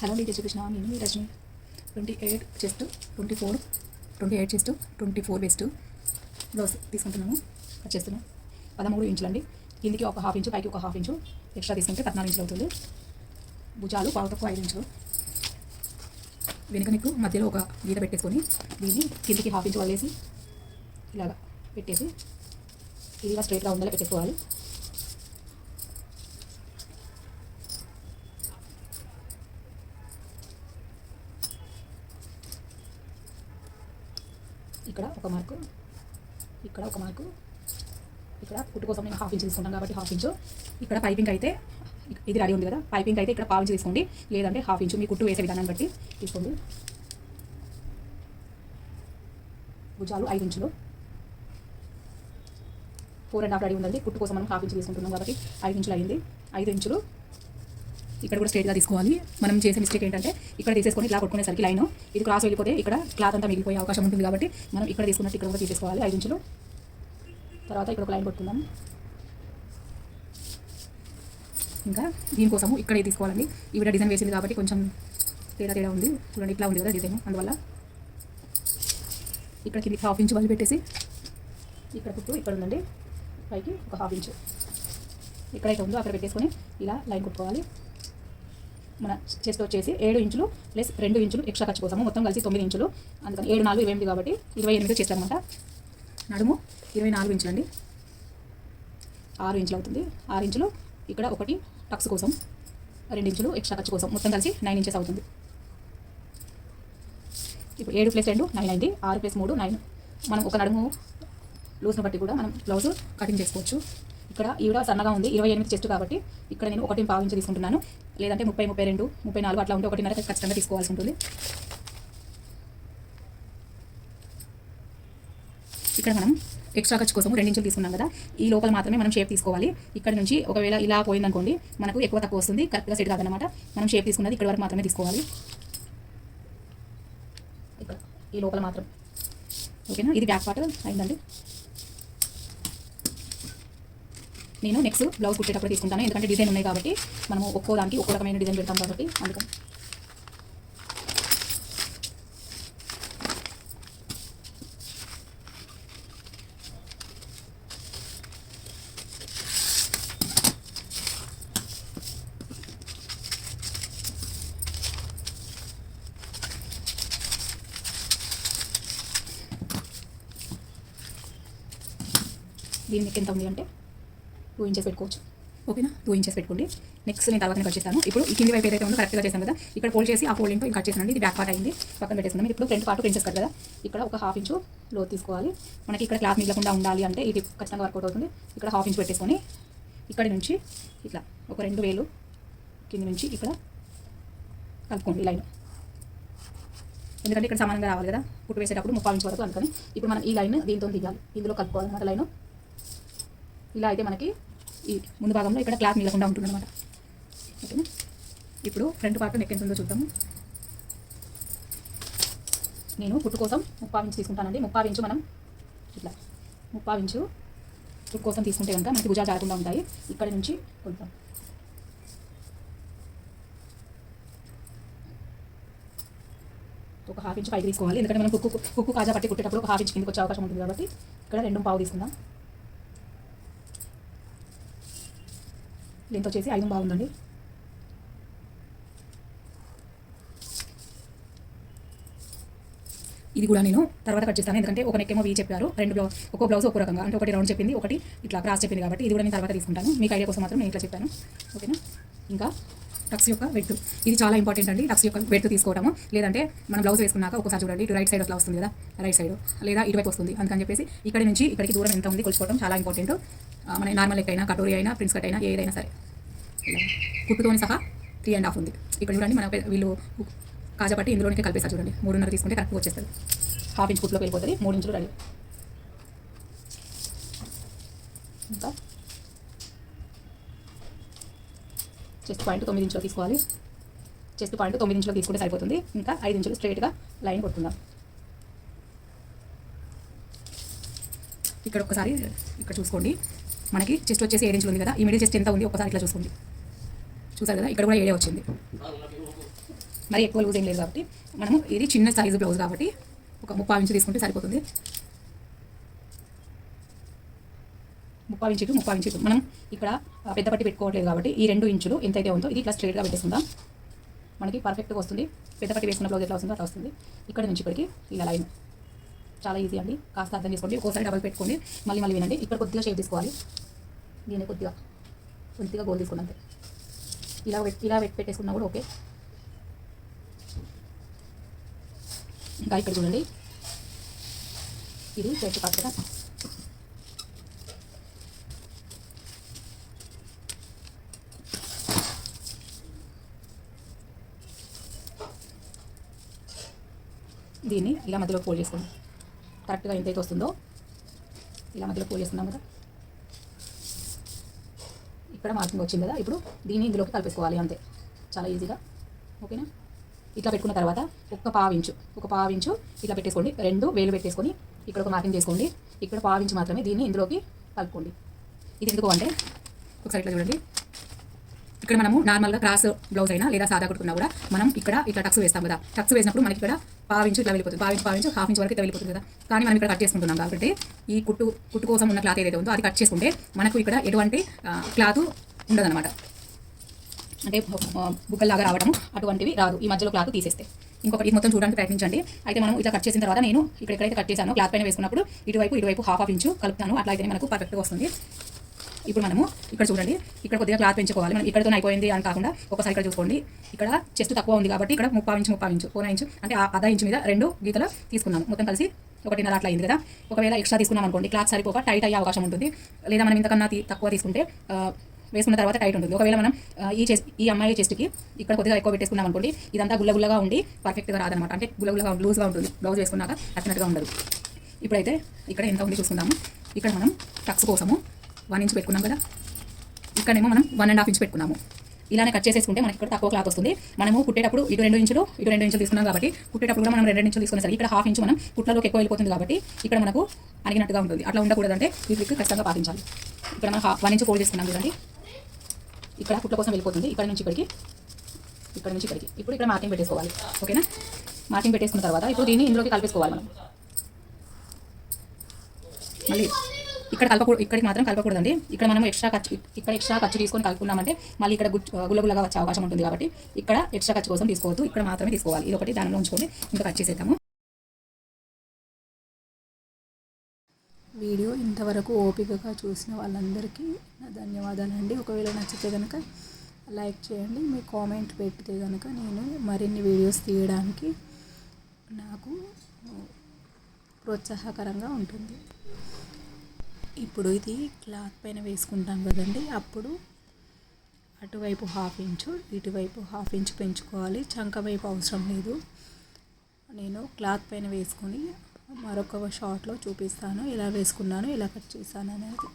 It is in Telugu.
హలో అండి, చూపించిన నేను మీ Rajani. 28 chest, 28 chest, 24 waist blouse తీసుకుంటున్నాను. కట్ చేస్తున్నాను. 13 ఇంచులు అండి. కిందికి ఒక హాఫ్ ఇంచు, పైకి ఒక హాఫ్ ఇంచు ఎక్స్ట్రా తీసుకుంటే 14 ఇంచులు అవుతుంది. భుజాలు పావు తక్కువ 5 ఇంచులు. వెనుక నెక్కు మధ్యలో ఒక గీత పెట్టేసుకొని దీన్ని కిందికి హాఫ్ ఇంచు వదిలేసి ఇలాగా పెట్టేసి ఇదిగా స్ట్రైట్గా ఉండేలా పెట్టేసుకోవాలి. ఇక్కడ ఒక మార్కు, ఇక్కడ ఒక మార్కు, ఇక్కడ కుట్టు కోసం నేను హాఫ్ ఇంచు తీసుకుంటాను కాబట్టి హాఫ్ ఇంచు. ఇక్కడ పైపింగ్ అయితే ఇది రెడీ ఉంది కదా, పైపింగ్ అయితే ఇక్కడ పావు ఇంచు తీసుకోండి, లేదంటే హాఫ్ ఇంచు మీ కుట్టు వేసే విధానాన్ని బట్టి తీసుకోండి. భుజాలు 5 ఇంచులు, 4.5 రెడీ ఉందండి. కుట్టు కోసం మనం హాఫ్ ఇంచు తీసుకుంటున్నాం కాబట్టి 5 ఇంచులు అయింది. 5 ఇంచులు ఇక్కడ కూడా స్ట్రైట్గా తీసుకోవాలి. మనం చేసే మిస్టేక్ ఏంటంటే ఇక్కడ తీసేసుకొని ఇలా కొట్టుకునేసరికి లైన్ ఇది క్రాస్ వెళ్ళిపోతే ఇక్కడ క్లాత్ అంతా మిగిలిపోయే అవకాశం ఉంటుంది కాబట్టి మనం ఇక్కడ తీసుకున్నట్టు ఇక్కడ కూడా తీసేసుకోవాలి 5 ఇంచులు. తర్వాత ఇక్కడ ఒక లైన్ కొట్టుకుందాం. ఇంకా దీనికోసము ఇక్కడే తీసుకోవాలండి. ఈవిడ డిజైన్ వేసింది కాబట్టి కొంచెం తేడా ఉంది చూడండి, ఇట్లా ఉంది కదా డిజైన్. అందువల్ల ఇక్కడ కిందికి హాఫ్ ఇంచు వదిలి పెట్టేసి ఇక్కడ కుట్టు ఇక్కడ ఉందండి, పైకి ఒక హాఫ్ ఇంచు ఎక్కడైతే ఉందో అక్కడ పెట్టేసుకొని ఇలా లైన్ కొట్టుకోవాలి. మన చెస్ట్ వచ్చేసి 7 ఇంచులు ప్లస్ 2 ఇంచులు ఎక్స్ట్రా ఖర్చు కోసము మొత్తం కలిసి 9 ఇంచులు. అందుకని 7, 4, 28 కాబట్టి 28 చెస్ట్ అనమాట. నడుము 24 ఇంచులు అండి, 6 ఇంచులు అవుతుంది. 6 ఇంచులు ఇక్కడ ఒకటి టక్స్ కోసం, 2 ఇంచులు ఎక్స్ట్రా ఖర్చు కోసం, మొత్తం కలిసి 9 ఇంచెస్ అవుతుంది. ఇప్పుడు 7 + 2 9 అయింది. 6 + 3 9. మనం ఒక నడుము లూజ్ను బట్టి కూడా మనం బ్లౌజ్ కటింగ్ చేసుకోవచ్చు. ఇక్కడ ఈవిడ సన్నగా ఉంది, 28 చెస్ట్ కాబట్టి ఇక్కడ నేను 1.5 ఇంచు తీసుకుంటున్నాను, లేదంటే 30, 32, 34 అట్లా ఉంటే 1.5 ఖచ్చితంగా తీసుకోవాల్సి ఉంటుంది. ఇక్కడ మనం ఎక్స్ట్రా ఖర్చు కోసం 2 ఇంచులు తీసుకున్నాం కదా, ఈ లోపల మాత్రమే మనం షేప్ తీసుకోవాలి. ఇక్కడ నుంచి ఒకవేళ ఇలా పోయిందనుకోండి మనకు ఎక్కువ తక్కువ వస్తుంది, కరెక్ట్గా సెట్ కాదనమాట. మనం షేప్ తీసుకున్నది ఇక్కడ వరకు మాత్రమే తీసుకోవాలి, ఇక్కడ ఈ లోపల మాత్రం. ఓకేనా, ఇది బ్యాక్ పార్ట్ అయిందండి. నేను నెక్స్ట్ బ్లౌజ్ కుట్టేటప్పుడు తీసుకుంటాను, ఎందుకంటే డిజైన్ ఉన్నాయి కాబట్టి మనము ఒక్కో దానికి ఒక్కో రకమైన డిజైన్ పెడతాం కాబట్టి అందుకని. దీని నెక్ ఎంత ఉంది అంటే 2 ఇంచెస్ పెట్టుకోవచ్చు. ఓకేనా, 2 ఇంచెస్ పెట్టుకోండి. నెక్స్ట్ నేను తర్వాత కట్ చేస్తాను. ఇప్పుడు ఈ కింది వైపు ఏదైతే ఉందో కరెక్ట్గా చేస్తాను కదా, ఇక్కడ ఫోల్డ్ చేసి ఆ ఫోల్డింగ్తో కట్ చేసానండి. ఇది బ్యాక్ పార్ట్ అయింది, పక్కన పెట్టేస్తున్నాం. ఇప్పుడు ఫ్రంట్ పార్ట్ ప్రిన్సెస్ కట్ కదా, ఇక్కడ ఒక హాఫ్ ఇంచు లో తీసుకోవాలి. మనకి ఇక్కడ క్లాత్ మిగలకుండా ఉండాలి అంటే ఇది ఖచ్చితంగా వర్కౌట్ అవుతుంది. ఇక్కడ హాఫ్ ఇంచు పెట్టేసుకొని ఇక్కడి నుంచి ఇట్లా ఒక 2 వేలు కింది నుంచి ఇక్కడ కలుపుకోండి లైన్, ఎందుకంటే ఇక్కడ సమానంగా రావాలి కదా కుట్టు వేసేటప్పుడు 3/4 ఇంచు వరకు. అందుకని ఇప్పుడు మనం ఈ లైన్ దీంతో తీయాలి, ఇందులో కలుపుకోవాలన్నమాట లైన్. ఇలా అయితే మనకి ఈ ముందు భాగంలో ఇక్కడ క్లాత్ మిగలకుండా ఉంటుంది అనమాట. ఓకేనా, ఇప్పుడు ఫ్రంట్ పార్ట్ నెక్ ఎంత ఉందో చూద్దాము. నేను కుట్టు కోసం 3/4 ఇంచు తీసుకుంటానండి. 3/4 ఇంచు మనం ఇట్లా 3/4 ఇంచు కుట్టు కోసం తీసుకుంటే కనుక మనకి భుజాలు జారకుండా ఉంటాయి. ఇక్కడ నుంచి కొలుద్దాం. ఒక హాఫ్ ఇంచు పైకి తీసుకోవాలి, ఎందుకంటే మనం కుక్కు కాజా పట్టి కుట్టేటప్పుడు ఒక హాఫ్ ఇంచు కిందకి వచ్చే అవకాశం ఉంటుంది కాబట్టి ఇక్కడ 2.5 తీసుకుందాం. లెంత్ వచ్చేసి 5 బాగుందండి. ఇది కూడా నేను తర్వాత కట్ చేస్తాను, ఎందుకంటే ఒక నెక్ ఏమో వీ చెప్పారు, ఒక్కో బ్లౌజ్ ఒక్కో రకంగా, అంటే ఒకటి రౌండ్ చెప్పింది, ఒకటి ఇట్లా క్రాస్ చెప్పింది కాబట్టి ఇది కూడా నేను తర్వాత తీసుకుంటాను. మీకు ఐడియా కోసం మాత్రం నేను ఇట్లా చెప్పాను. ఓకేనా, ఇంకా టక్స్ యొక్క వెడ్త్, ఇది చాలా ఇంపార్టెంట్ అండి. టక్స్ యొక్క వెడ్త్ తీసుకోవడము, లేదంటే మనం బ్లౌజ్ వేసుకున్నాక ఒకసారి చూడండి ఇటు రైట్ సైడ్ అట్లా వస్తుంది కదా, రైట్ సైడ్ లేదా ఇటువైపు వస్తుంది. అందుకని చెప్పేసి ఇక్కడి నుంచి ఇక్కడికి దూరం ఎంత ఉంది కొలుచుకోవడం చాలా ఇంపార్టెంట్. మన నార్మల్ నెక్ అయినా, కటోరీ అయినా, ప్రిన్స్ కట్ అయినా, ఏదైనా సరే కుట్టుతోని సహా 3.5 ఉంది. ఇక్కడ చూడండి మన వీళ్ళు కాజాపట్టి ఇందులోనే కలిపేసారు చూడండి, 3.5 తీసుకుంటే కరెక్ట్గా వచ్చేస్తుంది. హాఫ్ ఇంచ్ కుట్టులోకి వెళ్ళిపోతుంది, 3 ఇంచులు రెడీ. ఇంకా చెస్ట్ పాయింట్ 9 ఇంచులో తీసుకోవాలి. చెస్ట్ పాయింట్ 9 ఇంచులో తీసుకుంటే సరిపోతుంది. ఇంకా 5 ఇంచులు స్ట్రైట్గా లైన్ కొట్టుకుందాం. ఇక్కడ ఒకసారి ఇక్కడ చూసుకోండి, మనకి చెస్ట్ వచ్చేసి 7 ఇంచులు ఉంది కదా, ఈ మిడిల్ చెస్ట్ ఎంత ఉంది ఒకసారి ఇట్లా చూసుకోండి. చూసారు కదా, ఇక్కడ కూడా 7 వచ్చింది. మరి ఎక్కువ లూజ్ ఏం లేదు కాబట్టి మనము ఇది చిన్న సైజు బ్లౌజ్ కాబట్టి ఒక 3/4 ఇంచు తీసుకుంటే సరిపోతుంది. 3/4 ఇంచు 3/4 ఇంచు మనం ఇక్కడ పెద్ద పట్టి పెట్టుకోవట్లేదు కాబట్టి ఈ 2 ఇంచులు ఎంతైతే ఉందో ఇది ఇట్లా స్ట్రైట్గా పెట్టేసుకుందాం. మనకి పర్ఫెక్ట్గా వస్తుంది. పెద్ద పట్టి వేసుకున్న బ్లౌజ్ ఎట్లా వస్తుందో అట్లా వస్తుంది. ఇక్కడ నుంచి ఇక్కడికి ఇలా లైన్ చాలా ఈజీ అండి. కాస్త అర్థం చేసుకోండి. ఒక్కోసారి డబల్ పెట్టుకోండి. మళ్ళీ వినండి. ఇక్కడ కొద్దిగా షేప్ తీసుకోవాలి. దీన్ని కొద్దిగా గోల్ తీసుకున్నాం అంతే. ఇలా పెట్టేసుకున్నా కూడా ఓకే. ఇంకా ఇక్కడ చూడండి, ఇది చెట్టు కాదు కదా, దీన్ని ఇలా మధ్యలో ఫోల్డ్ చేసుకోండి. కరెక్ట్గా ఎంతైతే వస్తుందో ఇలా మధ్యలో ఫోల్డ్ చేసుకున్నాం కదా. ఇక్కడ మార్కింగ్ వచ్చింది కదా. ఇప్పుడు దీన్ని ఇందులోకి కలిపేసుకోవాలి అంతే, చాలా ఈజీగా. ఓకేనా? ఇట్లా పెట్టుకున్న తర్వాత ఒక పావు ఇంచు ఇట్లా పెట్టేసుకోండి. 2 వేలు పెట్టేసుకొని ఇక్కడ ఒక మార్కింగ్ చేసుకోండి. ఇక్కడ పావు ఇంచు మాత్రమే దీన్ని ఇందులోకి కలుపుకోండి. ఇది ఎందుకు అంటే ఒకసారి ఇట్లా చూడండి. ఇక్కడ మనము నార్మల్గా క్రాస్ బ్లౌజ్ అయినా లేదా సాదా కుట్టుకున్నా కూడా మనం ఇక్కడ ఇట్లా టక్స్ వేస్తాం కదా. టక్స్ వేసినప్పుడు మనకి ఇక్కడ పావు ఇంచు ఇట్లా వెళ్ళిపోతుంది. పావు ఇంచు హాఫ్ ఇంచు వరకు ఇట్లా వెళ్ళిపోతుంది కదా. కానీ మనం ఇక్కడ కట్ చేసుకుంటున్నాం కాబట్టి ఈ కుట్టు కోసం ఉన్న క్లాత్ ఏదైతే ఉందో అది కట్ చేసుకుంటే మనకు ఇక్కడ ఎటువంటి క్లాత్ ఉండదన్నమాట. అంటే బుగ్గల్లాగా రావడం అటువంటివి రాదు ఈ మధ్యలో క్లాత్ తీసేస్తే. ఇంకొకటి మొత్తం చూడడానికి ప్రయత్నించండి. అయితే మనం ఇట్లా కట్ చేసిన తర్వాత నేను ఇక్కడ ఎక్కడైతే కట్ చేశానో క్లాత్ పైన వేసుకున్నప్పుడు ఇటువైపు హాఫ్ ఇంచు కలుపుతాను. అట్లా అయితేనే మనకు పర్ఫెక్ట్గా వస్తుంది. ఇప్పుడు మనము ఇక్కడ చూడండి, ఇక్కడ కొద్దిగా క్లాత్ పెంచుకోవాలి. మనం ఇక్కడతో అయిపోయింది అని కాకుండా ఒకసారి ఇక్కడ చూసుకోండి. ఇక్కడ చెస్ట్ తక్కువ ఉంది కాబట్టి ఇక్కడ 3/4 ఇంచు 4 ఇంచు అంటే అర్ధ ఇంచు మీద 2 గీతలు తీసుకున్నాము. మొత్తం కలిసి 1.5 అట్లా అయింది కదా. ఒకవేళ ఎక్స్ట్రా తీసుకున్నాం అనుకోండి, క్లాత్ సరిపోక టైట్ అయ్యే అవకాశం ఉంటుంది. లేదా మనం ఇంతకన్నా తక్కువ తీసుకుంటే వేసుకున్న తర్వాత టైట్ ఉంటుంది. ఒకవేళ మనం ఈ అమ్మాయి చెస్ట్కి ఇక్కడ కొద్దిగా ఎక్కువ పెట్టేసుకున్నాం అనుకోండి, ఇదంతా గుల్లగుల్లగా ఉండి పర్ఫెక్ట్గా రాదనమాట. అంటే గుల్లగుల్లగా లూజ్గా ఉంటుంది. బ్లౌజ్ వేసుకున్నాక అచ్చినట్టుగా ఉండదు. ఇప్పుడైతే ఇక్కడ ఎంత ఉంది చూసుకుందాము. ఇక్కడ మనం టక్స్ కోసము 1 ఇంచు పెట్టుకున్నాం కదా. ఇక్కడేమో మనం 1.5 ఇంచు పెట్టుకున్నాము. ఇలానే కట్ చేసేసుకుంటే మనకి ఇక్కడ తక్కువ క్లాత్ వస్తుంది. మనము కుట్టేటప్పుడు ఇటు 2 ఇంచులు తీసుకున్నాం కాబట్టి కుట్టేటప్పుడు కూడా మనం 2 ఇంచులు తీసుకునేసరికి ఇక్కడ హాఫ్ ఇంచు మనం కుట్లలోకి ఎక్కువ వెళ్ళిపోతుంది కాబట్టి ఇక్కడ మనకు అణిగినట్టుగా ఉంటుంది. అట్లా ఉండకూడదంటే ఈ ట్రిక్ ఖచ్చితంగా పాటించాలి. ఇక్కడ మనం 1 ఇంచు ఫోల్డ్ చేసుకున్నాం చూడండి. ఇక్కడ కుట్ల కోసం వెళ్ళిపోతుంది. ఇక్కడ నుంచి ఇక్కడికి. ఇప్పుడు ఇక్కడ మార్కింగ్ పెట్టేసుకోవాలి. ఓకేనా? మార్కింగ్ పెట్టేసుకున్న తర్వాత ఇప్పుడు దీన్ని ఇందులోకి కలిపేసుకోవాలి మనం. మళ్ళీ ఇక్కడికి మాత్రం కలపకూడదండి. ఇక్కడ మనం ఎక్స్ట్రా ఖర్చు తీసుకొని కలుపుకున్నామంటే మళ్ళీ ఇక్కడ గుల్లగుల్లగా వచ్చే అవకాశం ఉంటుంది కాబట్టి ఇక్కడ ఎక్స్ట్రా ఖర్చు కోసం తీసుకోవద్దు. ఇక్కడ మాత్రమే తీసుకోవాలి. ఇది ఒకటి దానిలో ఉంచుకొని ఇంకా కట్ చేసేద్దాము. వీడియో ఇంతవరకు ఓపికగా చూసిన వాళ్ళందరికీ నా ధన్యవాదాలండి. ఒకవేళ నచ్చితే కనుక లైక్ చేయండి. మీ కామెంట్ పెడితే కనుక నేను మరిన్ని వీడియోస్ తీయడానికి నాకు ప్రోత్సాహకరంగా ఉంటుంది. ఇప్పుడు ఇది క్లాత్ పైన వేసుకుంటాం కదండి. అప్పుడు అటువైపు హాఫ్ ఇంచు ఇటువైపు హాఫ్ ఇంచు పెంచుకోవాలి. చంక వైపు అవసరం లేదు. నేను క్లాత్ పైన వేసుకొని మరొక షార్ట్లో చూపిస్తాను ఎలా వేసుకున్నాను, ఎలా కట్ చేశాను అనేది.